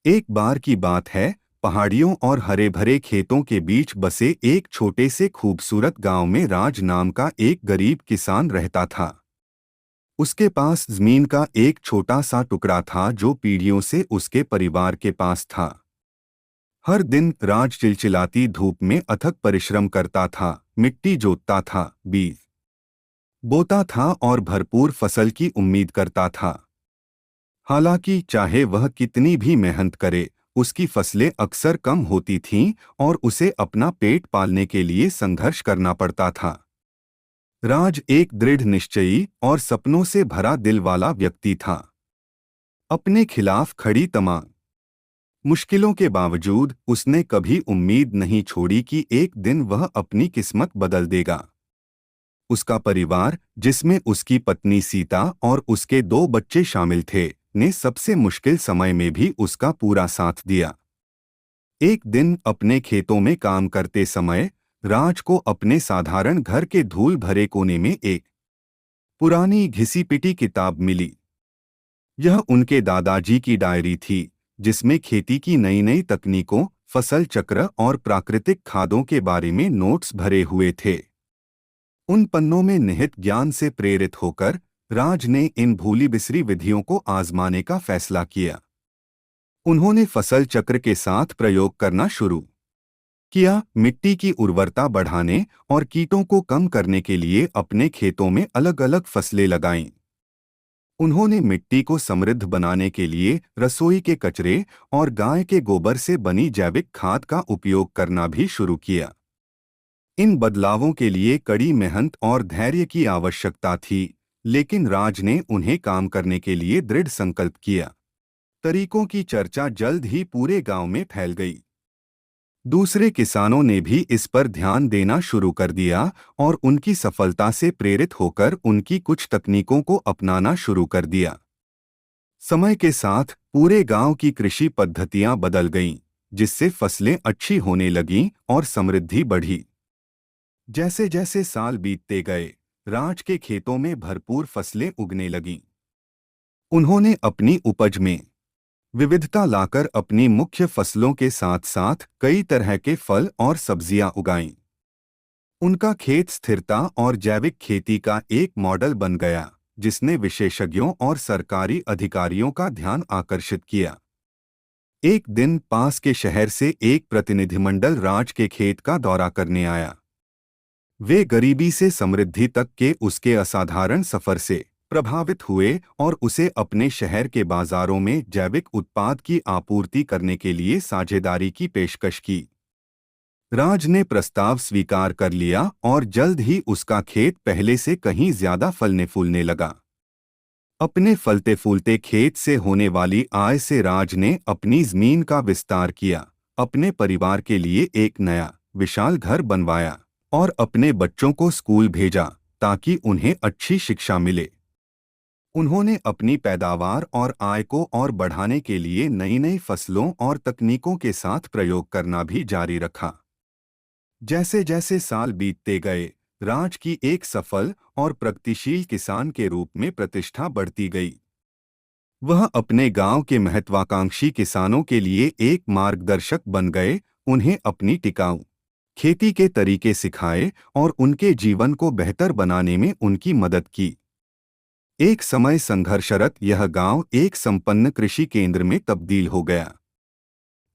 एक बार की बात है, पहाड़ियों और हरे भरे खेतों के बीच बसे एक छोटे से खूबसूरत गांव में राज नाम का एक गरीब किसान रहता था। उसके पास जमीन का एक छोटा सा टुकड़ा था जो पीढ़ियों से उसके परिवार के पास था। हर दिन राज चिलचिलाती धूप में अथक परिश्रम करता था, मिट्टी जोतता था, बीज बोता था और भरपूर फसल की उम्मीद करता था। हालांकि चाहे वह कितनी भी मेहनत करे, उसकी फसलें अक्सर कम होती थीं और उसे अपना पेट पालने के लिए संघर्ष करना पड़ता था। राज एक दृढ़ निश्चयी और सपनों से भरा दिल वाला व्यक्ति था। अपने खिलाफ खड़ी तमाम मुश्किलों के बावजूद उसने कभी उम्मीद नहीं छोड़ी कि एक दिन वह अपनी किस्मत बदल देगा। उसका परिवार, जिसमें उसकी पत्नी सीता और उसके 2 बच्चे शामिल थे, ने सबसे मुश्किल समय में भी उसका पूरा साथ दिया। एक दिन अपने खेतों में काम करते समय राज को अपने साधारण घर के धूल भरे कोने में एक पुरानी घिसी-पिटी किताब मिली। यह उनके दादाजी की डायरी थी, जिसमें खेती की नई नई तकनीकों, फसल चक्र और प्राकृतिक खादों के बारे में नोट्स भरे हुए थे। उन पन्नों में निहित ज्ञान से प्रेरित होकर राज ने इन भूली बिसरी विधियों को आजमाने का फैसला किया। उन्होंने फसल चक्र के साथ प्रयोग करना शुरू किया, मिट्टी की उर्वरता बढ़ाने और कीटों को कम करने के लिए अपने खेतों में अलग अलग फसलें लगाईं। उन्होंने मिट्टी को समृद्ध बनाने के लिए रसोई के कचरे और गाय के गोबर से बनी जैविक खाद का उपयोग करना भी शुरू किया। इन बदलावों के लिए कड़ी मेहनत और धैर्य की आवश्यकता थी, लेकिन राज ने उन्हें काम करने के लिए दृढ़ संकल्प किया। तरीकों की चर्चा जल्द ही पूरे गांव में फैल गई। दूसरे किसानों ने भी इस पर ध्यान देना शुरू कर दिया और उनकी सफलता से प्रेरित होकर उनकी कुछ तकनीकों को अपनाना शुरू कर दिया। समय के साथ पूरे गांव की कृषि पद्धतियां बदल गईं, जिससे फसलें अच्छी होने लगीं और समृद्धि बढ़ी। जैसे जैसे साल बीतते गए, राज के खेतों में भरपूर फसलें उगने लगीं। उन्होंने अपनी उपज में विविधता लाकर अपनी मुख्य फसलों के साथ साथ कई तरह के फल और सब्जियां उगाईं। उनका खेत स्थिरता और जैविक खेती का एक मॉडल बन गया, जिसने विशेषज्ञों और सरकारी अधिकारियों का ध्यान आकर्षित किया। एक दिन पास के शहर से एक प्रतिनिधिमंडल राज के खेत का दौरा करने आया। वे गरीबी से समृद्धि तक के उसके असाधारण सफर से प्रभावित हुए और उसे अपने शहर के बाजारों में जैविक उत्पाद की आपूर्ति करने के लिए साझेदारी की पेशकश की। राज ने प्रस्ताव स्वीकार कर लिया और जल्द ही उसका खेत पहले से कहीं ज्यादा फलने फूलने लगा। अपने फलते फूलते खेत से होने वाली आय से राज ने अपनी जमीन का विस्तार किया, अपने परिवार के लिए एक नया विशाल घर बनवाया और अपने बच्चों को स्कूल भेजा ताकि उन्हें अच्छी शिक्षा मिले। उन्होंने अपनी पैदावार और आय को और बढ़ाने के लिए नई नई फसलों और तकनीकों के साथ प्रयोग करना भी जारी रखा। जैसे जैसे साल बीतते गए, राज की एक सफल और प्रगतिशील किसान के रूप में प्रतिष्ठा बढ़ती गई। वह अपने गांव के महत्वाकांक्षी किसानों के लिए एक मार्गदर्शक बन गए, उन्हें अपनी टिकाऊ खेती के तरीके सिखाए और उनके जीवन को बेहतर बनाने में उनकी मदद की। एक समय संघर्षरत यह गांव एक संपन्न कृषि केंद्र में तब्दील हो गया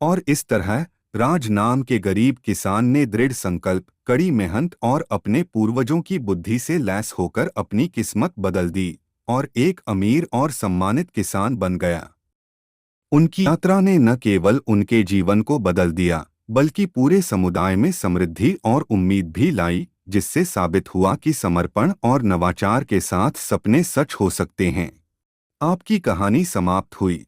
और इस तरह राज नाम के गरीब किसान ने दृढ़ संकल्प, कड़ी मेहनत और अपने पूर्वजों की बुद्धि से लैस होकर अपनी किस्मत बदल दी और एक अमीर और सम्मानित किसान बन गया। उनकी यात्रा ने न केवल उनके जीवन को बदल दिया, बल्कि पूरे समुदाय में समृद्धि और उम्मीद भी लाई, जिससे साबित हुआ कि समर्पण और नवाचार के साथ सपने सच हो सकते हैं। आपकी कहानी समाप्त हुई।